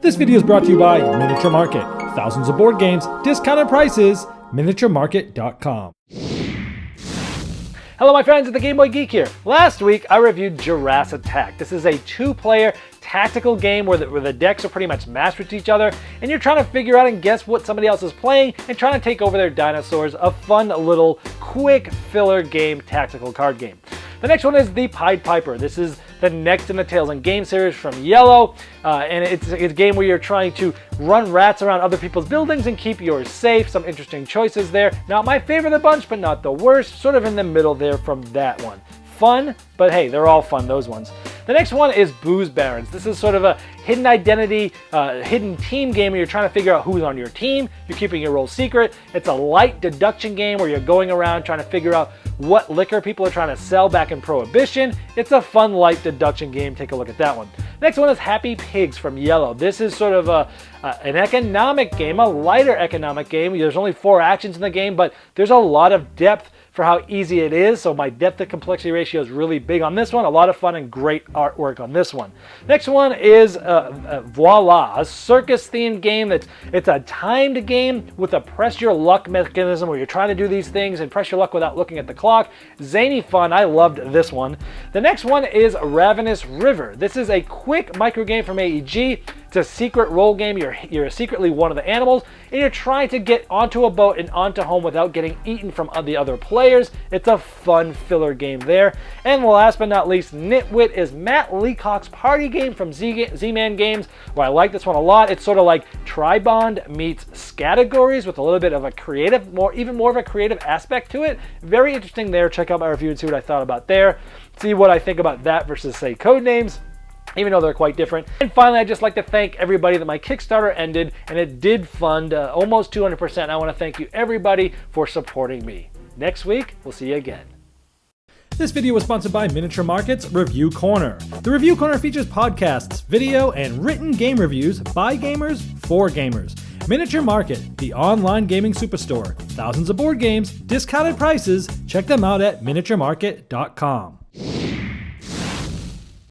This video is brought to you by Miniature Market. Thousands of board games, discounted prices, miniaturemarket.com. Hello my friends, it's the Game Boy Geek here. Last week I reviewed Jurassic Attack. This is a two-player tactical game where the decks are pretty much matched with each other and you're trying to figure out and guess what somebody else is playing and trying to take over their dinosaurs. A fun little quick filler game, tactical card game. The next one is the Pied Piper. This is the next in the Tales and Game series from Yellow, and it's a game where you're trying to run rats around other people's buildings and keep yours safe. Some interesting choices there. Not my favorite of the bunch, but not the worst. Sort of in the middle there from that one. Fun, but hey, they're all fun, those ones. The next one is Booze Barons. This is sort of a hidden identity, hidden team game where you're trying to figure out who's on your team. You're keeping your role secret. It's a light deduction game where you're going around trying to figure out what liquor people are trying to sell back in Prohibition. It's a fun light deduction game. Take a look at that one. Next one is Happy Pigs from Yellow. This is sort of an economic game, a lighter economic game. There's only 4 actions in the game, but there's a lot of depth for how easy it is. So my depth to complexity ratio is really big on this one. A lot of fun and great artwork on this one. Next one is Voila, a circus themed game. It's a timed game with a press your luck mechanism where you're trying to do these things and press your luck without looking at the clock. Zany fun. I loved this one. The next one is Ravenous River. This is a quick micro game from AEG. It's a secret role game. You're secretly one of the animals, and you're trying to get onto a boat and onto home without getting eaten from the other players. It's a fun filler game there. And last but not least, Nitwit is Matt Leacock's party game from Z-Man Games, where I like this one a lot. It's sort of like Tribond meets Scattergories with a little bit of a creative, even more of a creative aspect to it. Very interesting there. Check out my review and see what I thought about there. See what I think about that versus, say, Codenames, even though they're quite different. And finally, I'd just like to thank everybody that my Kickstarter ended, and it did fund almost 200%. I want to thank you, everybody, for supporting me. Next week, we'll see you again. This video was sponsored by Miniature Market's Review Corner. The Review Corner features podcasts, video, and written game reviews by gamers for gamers. Miniature Market, the online gaming superstore. Thousands of board games, discounted prices. Check them out at miniaturemarket.com.